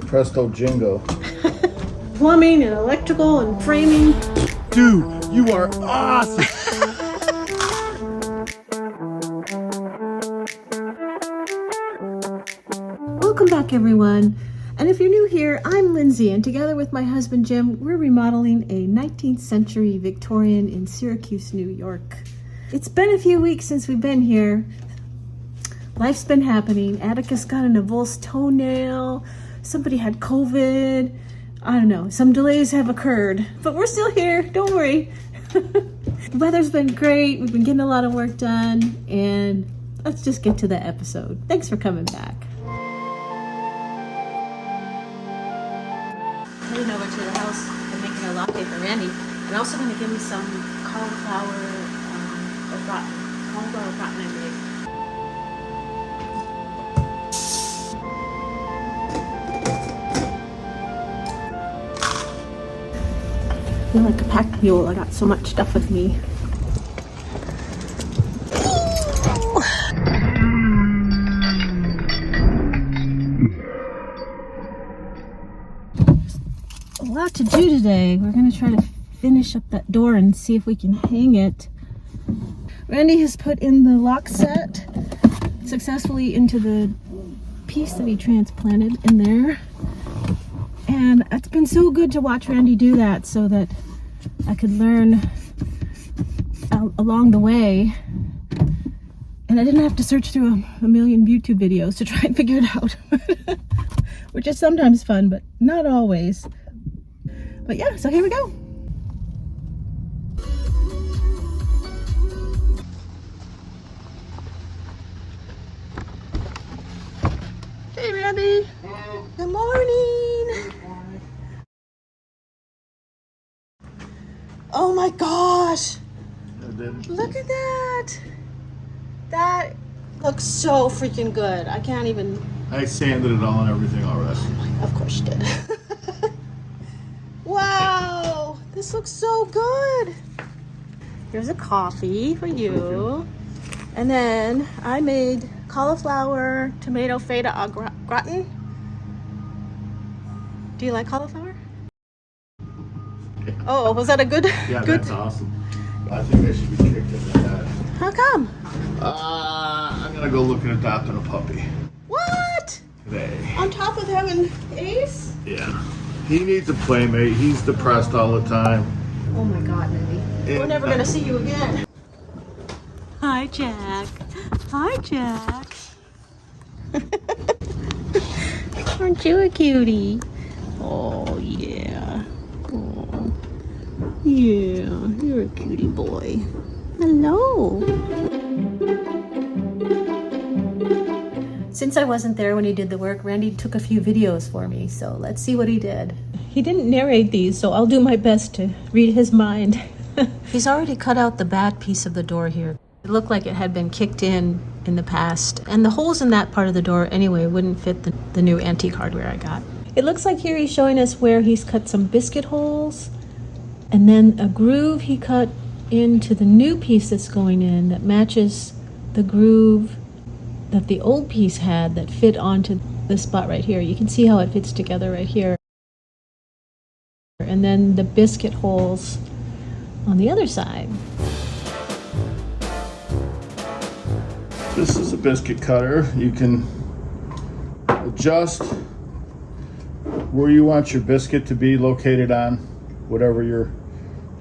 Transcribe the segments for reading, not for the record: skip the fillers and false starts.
Presto Jingo. Plumbing and electrical and framing. Dude, you are awesome! Welcome back, everyone. And if you're new here, I'm Lindsay, and together with my husband Jim, we're remodeling a 19th century Victorian in Syracuse, New York. It's been a few weeks since we've been here. Life's been happening. Atticus got an avulsed toenail. Somebody had COVID. I don't know. Some delays have occurred, but we're still here. Don't worry. The weather's been great. We've been getting a lot of work done, and let's just get to the episode. Thanks for coming back. Heading over to the house and making a latte for Randy, and also going to give me some cauliflower or gratin. Cauliflower gratin I made. I feel like a pack mule. I got so much stuff with me. A lot to do today. We're going to try to finish up that door and see if we can hang it. Randy has put in the lock set successfully into the piece that he transplanted in there. And it's been so good to watch Randy do that so that I could learn along the way. And I didn't have to search through a million YouTube videos to try and figure it out. Which is sometimes fun, but not always. But yeah, so here we go. Hey, Randy. Good morning. Oh my gosh. Look at that. That looks so freaking good. I can't even. I sanded it all and everything already. Of course you did. Wow, this looks so good. Here's a coffee for you. And then I made cauliflower, tomato, feta gratin. Do you like cauliflower? Yeah. Oh, was that a good? Yeah, good? That's awesome. I think I should be kicked in the head. How come? I'm gonna go look at adopting a puppy. What? Today. On top of having Ace? Yeah. He needs a playmate. He's depressed all the time. Oh my God, Mindy. We're never gonna see you again. Hi, Jack. Hi, Jack. Aren't you a cutie? Oh, yeah. Oh, yeah. You're a cutie boy. Hello. Since I wasn't there when he did the work, Randy took a few videos for me, so let's see what he did. He didn't narrate these, so I'll do my best to read his mind. He's already cut out the bad piece of the door here. It looked like it had been kicked in the past, and the holes in that part of the door anyway wouldn't fit the new antique hardware I got. It looks like here he's showing us where he's cut some biscuit holes, and then a groove he cut into the new piece that's going in that matches the groove that the old piece had that fit onto this spot right here. You can see how it fits together right here. And then the biscuit holes on the other side. This is a biscuit cutter. You can adjust where you want your biscuit to be located on whatever you're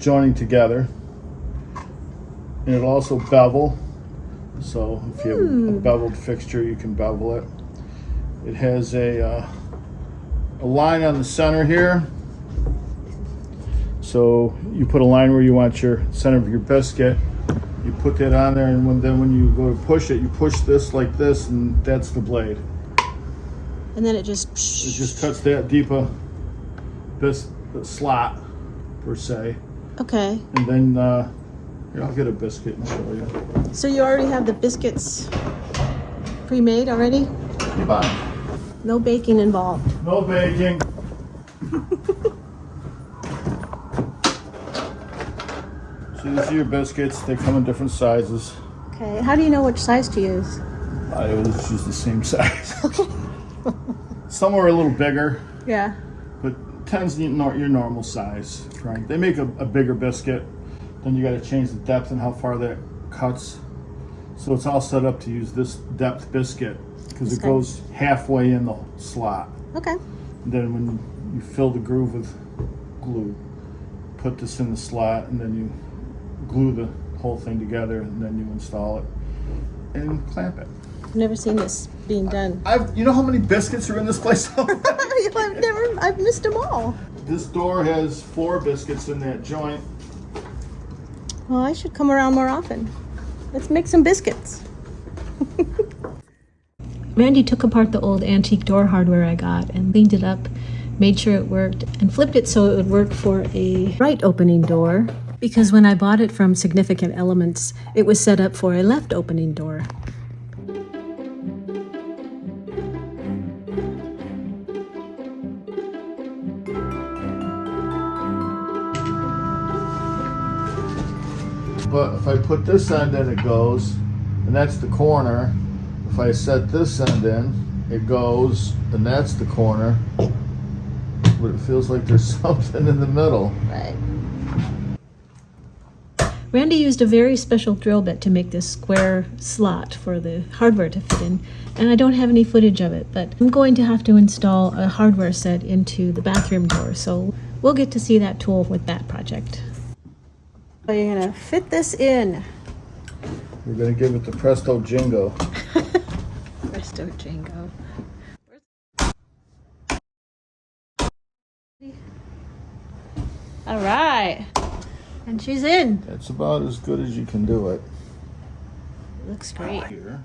joining together. And it'll also bevel. So if you have a beveled fixture, you can bevel it. It has a line on the center here. So you put a line where you want your center of your biscuit. You put that on there, and then when you go to push it, you push this like this, and that's the blade. And then it just cuts that deeper slot per se. Okay. And then here, I'll get a biscuit and show you. So you already have the biscuits pre-made already? Bye. No baking involved. No baking. So these are your biscuits. They come in different sizes. Okay. How do you know which size to use? I always use the same size. Okay. Some are a little bigger, Yeah. but 10's your normal size, right? They make a bigger biscuit, then you got to change the depth and how far that cuts. So it's all set up to use this depth biscuit because it goes halfway in the slot. Okay. And then when you fill the groove with glue, put this in the slot, and then you glue the whole thing together, and then you install it and clamp it. I've never seen this being done. You know how many biscuits are in this place? I've missed them all. This door has 4 biscuits in that joint. Well, I should come around more often. Let's make some biscuits. Randy took apart the old antique door hardware I got and cleaned it up, made sure it worked, and flipped it so it would work for a right opening door, because when I bought it from Significant Elements, it was set up for a left opening door. But if I put this end in, it goes, and that's the corner. If I set this end in, it goes, and that's the corner. But it feels like there's something in the middle. Right. Randy used a very special drill bit to make this square slot for the hardware to fit in, and I don't have any footage of it, but I'm going to have to install a hardware set into the bathroom door, so we'll get to see that tool with that project. So you're gonna fit this in. We're gonna give it the Presto Jingo. Presto Jingo. All right, and she's in. That's about as good as you can do it. Looks great. Here.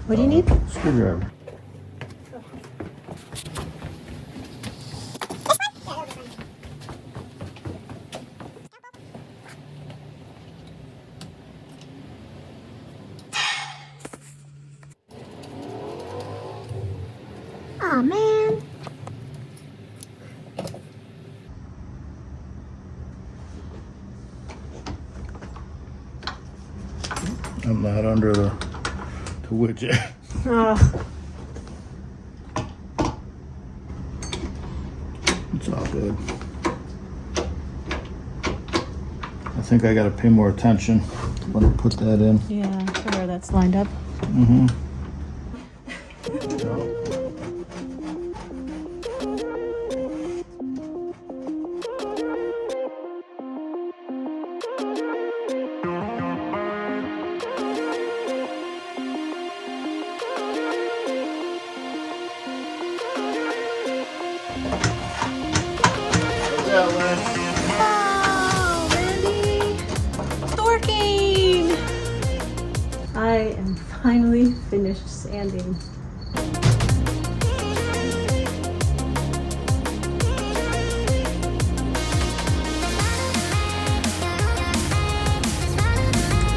What do you need? Screwdriver. Aw, man. I'm not under the widget. Oh. It's all good. I think I gotta pay more attention when I put that in. Yeah, sure, that's lined up. Mm-hmm. Oh, Randy! It's working! I am finally finished sanding.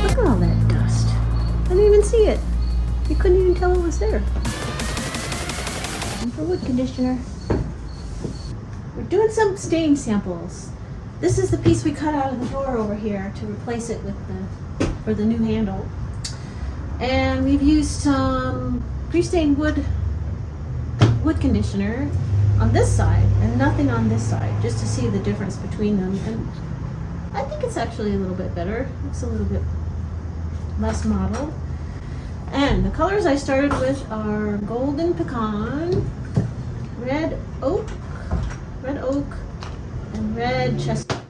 Look at all that dust. I didn't even see it. You couldn't even tell it was there. And for wood conditioner. We're doing some stain samples. This is the piece we cut out of the door over here to replace it with for the new handle. And we've used some pre-stained wood conditioner on this side and nothing on this side, just to see the difference between them. And I think it's actually a little bit better. It's a little bit less mottled. And the colors I started with are golden pecan, red oak, and red chestnut.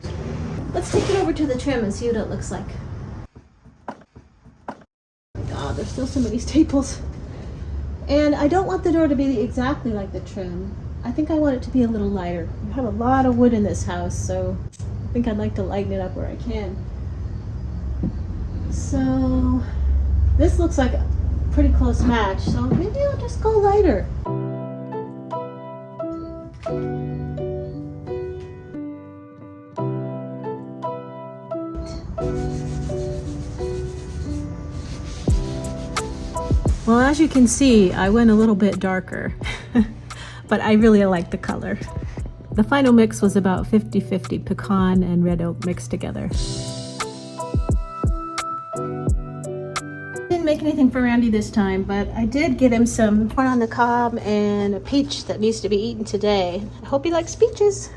Let's take it over to the trim and see what it looks like. God, there's still so many staples. And I don't want the door to be exactly like the trim. I think I want it to be a little lighter. We have a lot of wood in this house, so I think I'd like to lighten it up where I can. So this looks like a pretty close match, so maybe I'll just go lighter. Well, as you can see, I went a little bit darker, but I really like the color. The final mix was about 50-50 pecan and red oak mixed together. Didn't make anything for Randy this time, but I did get him some corn on the cob and a peach that needs to be eaten today. I hope he likes peaches.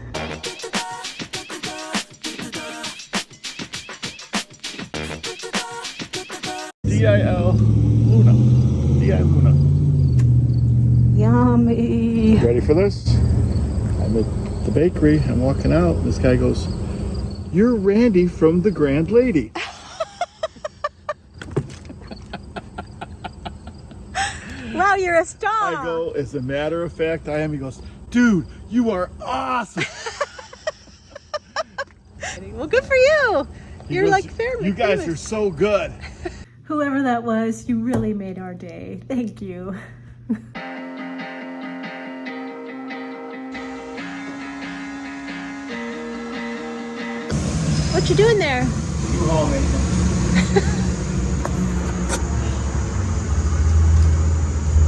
D-I-L Luna. D-I Luna. Yummy. Ready for this? I'm at the bakery. I'm walking out. This guy goes, "You're Randy from the Grand Lady." Wow, you're a star. I go, "As a matter of fact, I am." He goes, "Dude, you are awesome." Well, good for you. You're goes, like fairly "You guys famous." are so good." Whoever that was, you really made our day. Thank you. What you doing there? You homemade.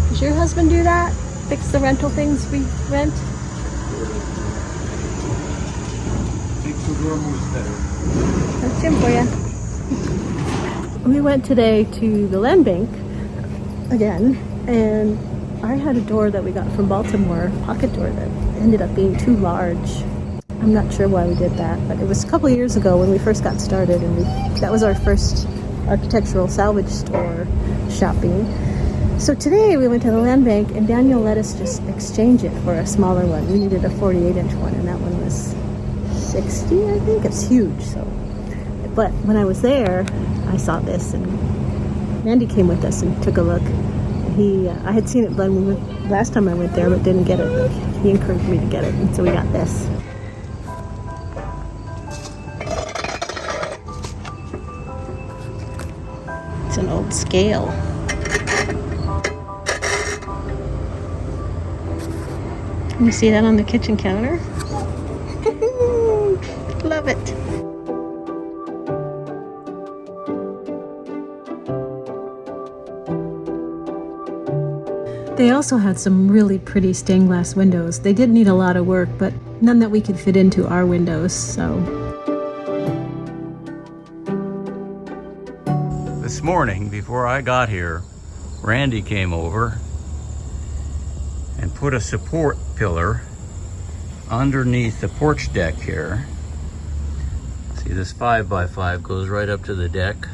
Does your husband do that? Fix the rental things we rent? That's him for you. We went today to the land bank again, and I had a door that we got from Baltimore, pocket door, that ended up being too large. I'm not sure why we did that, but it was a couple of years ago when we first got started, and that was our first architectural salvage store shopping. So today we went to the land bank, and Daniel let us just exchange it for a smaller one. We needed a 48-inch one, and that one was 60, I think. It's huge. So, but when I was there, I saw this, and Randy came with us and took a look. I had seen it last time I went there, but didn't get it. He encouraged me to get it, and so we got this. It's an old scale. You see that on the kitchen counter? Love it. They also had some really pretty stained glass windows. They did need a lot of work, but none that we could fit into our windows, so. This morning, before I got here, Randy came over and put a support pillar underneath the porch deck here. See, this 5x5 goes right up to the deck,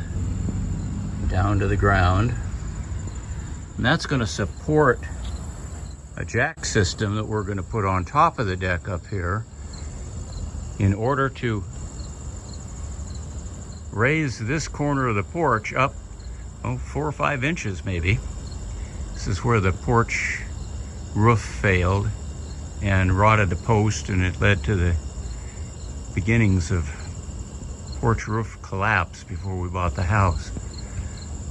down to the ground. And that's going to support a jack system that we're going to put on top of the deck up here in order to raise this corner of the porch up 4 or 5 inches maybe. This is where the porch roof failed and rotted the post, and it led to the beginnings of porch roof collapse before we bought the house.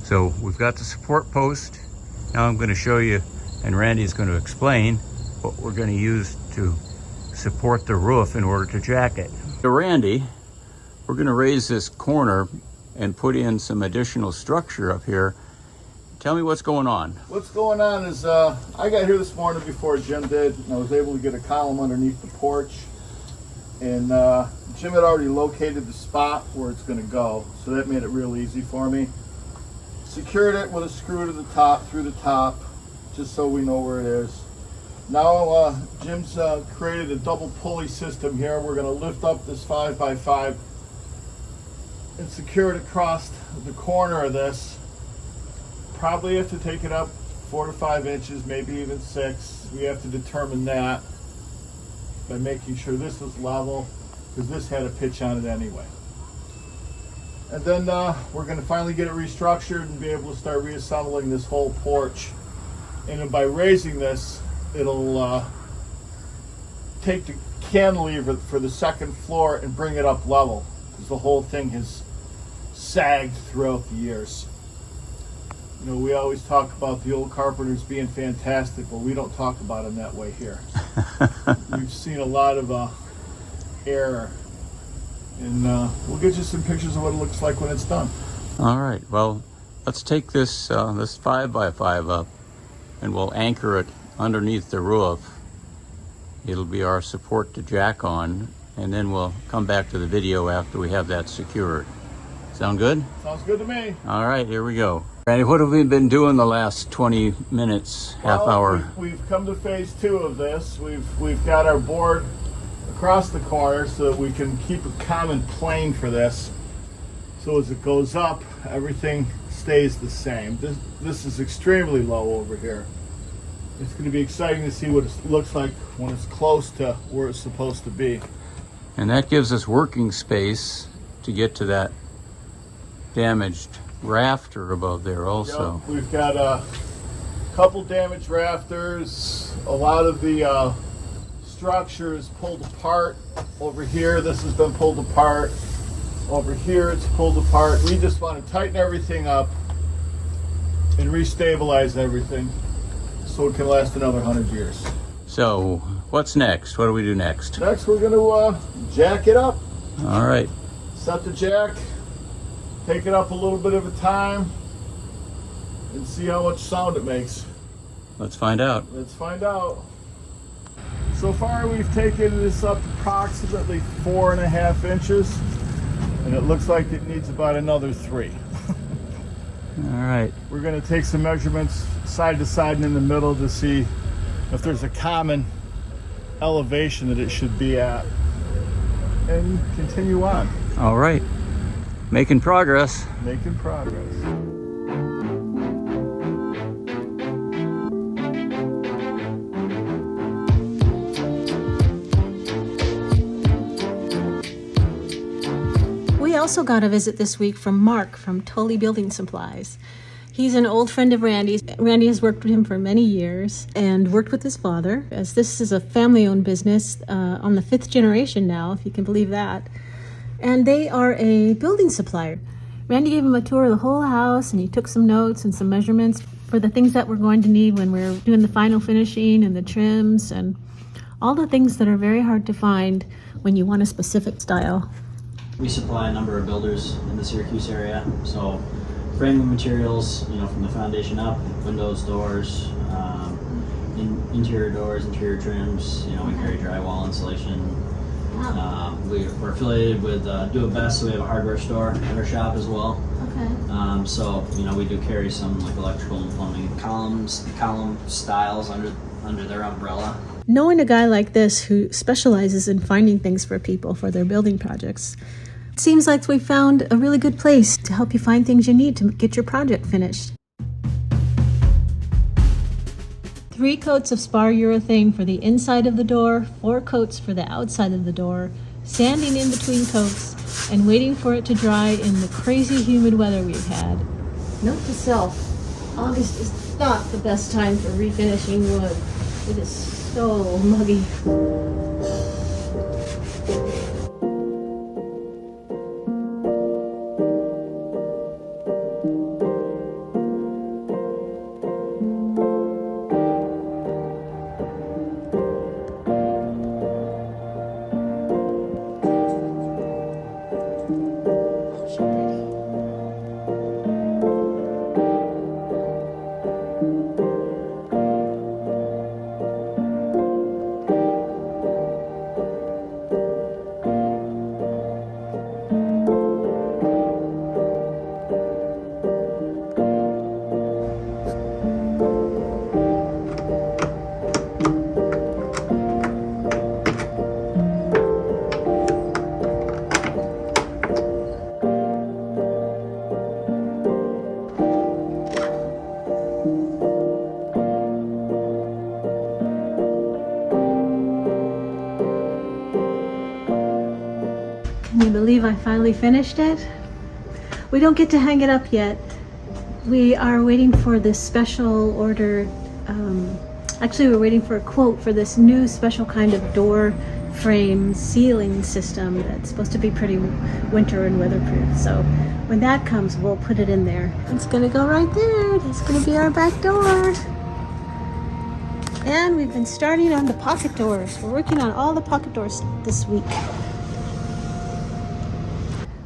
So we've got the support post. Now I'm going to show you, and Randy's going to explain what we're going to use to support the roof in order to jack it. So Randy, we're going to raise this corner and put in some additional structure up here. Tell me what's going on. What's going on is I got here this morning before Jim did, and I was able to get a column underneath the porch. And Jim had already located the spot where it's going to go, so that made it real easy for me. Secured it with a screw to the top, through the top, just so we know where it is. Now Jim's created a double pulley system here. We're going to lift up this 5x5 and secure it across the corner of this. Probably have to take it up 4 to 5 inches, maybe even 6. We have to determine that by making sure this is level, because this had a pitch on it anyway. And then we're going to finally get it restructured and be able to start reassembling this whole porch. And then by raising this, it'll take the cantilever for the second floor and bring it up level, because the whole thing has sagged throughout the years. You know, we always talk about the old carpenters being fantastic, but we don't talk about them that way here. We've seen a lot of error. And we'll get you some pictures of what it looks like when it's done. All right, well, let's take this 5x5 up and we'll anchor it underneath the roof It'll be our support to jack on, and then we'll come back to the video after we have that secured. Sound good? Sounds good to me. All right, here we go. Randy, what have we been doing the last 20 minutes, half hour? We've come to phase 2 of this. We've got our board across the corner so that we can keep a common plane for this. So as it goes up, everything stays the same. This is extremely low over here. It's going to be exciting to see what it looks like when it's close to where it's supposed to be. And that gives us working space to get to that damaged rafter above there also. Yep, we've got a couple damaged rafters. A lot of the structure is pulled apart. Over here, this has been pulled apart. Over here, it's pulled apart. We just want to tighten everything up and restabilize everything so it can last another 100 years. So, what's next? What do we do next? Next, we're going to jack it up. All right. Set the jack, take it up a little bit at a time, and see how much sound it makes. Let's find out. Let's find out. So far, we've taken this up approximately 4.5 inches, and it looks like it needs about another 3. All right. We're going to take some measurements side to side and in the middle to see if there's a common elevation that it should be at, and continue on. All right. Making progress. Making progress. We also got a visit this week from Mark from Tully Building Supplies. He's an old friend of Randy's. Randy has worked with him for many years and worked with his father, as this is a family-owned business on the 5th generation now, if you can believe that. And they are a building supplier. Randy gave him a tour of the whole house, and he took some notes and some measurements for the things that we're going to need when we're doing the final finishing and the trims and all the things that are very hard to find when you want a specific style. We supply a number of builders in the Syracuse area, so framing materials, you know, from the foundation up, windows, doors, interior doors, interior trims. You know, we carry drywall insulation. We're affiliated with Do It Best, so we have a hardware store at our shop as well. Okay. So you know, we do carry some like electrical and plumbing column styles under their umbrella. Knowing a guy like this who specializes in finding things for people for their building projects, it seems like we found a really good place to help you find things you need to get your project finished. 3 coats of spar urethane for the inside of the door, 4 coats for the outside of the door, sanding in between coats, and waiting for it to dry in the crazy humid weather we've had. Note to self, August is not the best time for refinishing wood. It is so muggy. Can you believe I finally finished it? We don't get to hang it up yet. We are waiting for this special order. Actually, we're waiting for a quote for this new special kind of door frame ceiling system that's supposed to be pretty winter and weatherproof. So when that comes, we'll put it in there. It's gonna go right there. That's gonna be our back door. And we've been starting on the pocket doors. We're working on all the pocket doors this week.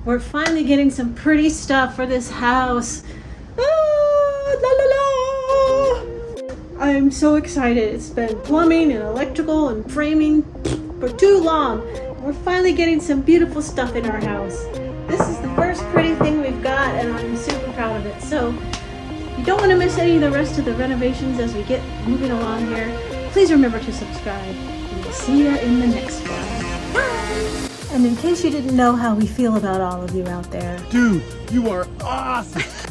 We're finally getting some pretty stuff for this house. Ah, la la la! I I'm so excited. It's been plumbing and electrical and framing for too long. We're finally getting some beautiful stuff in our house. This is the first pretty thing we've got, and I'm super proud of it. So you don't want to miss any of the rest of the renovations as we get moving along here. Please remember to subscribe, and we'll see you in the next one. Bye! And in case you didn't know how we feel about all of you out there, Dude, you are awesome.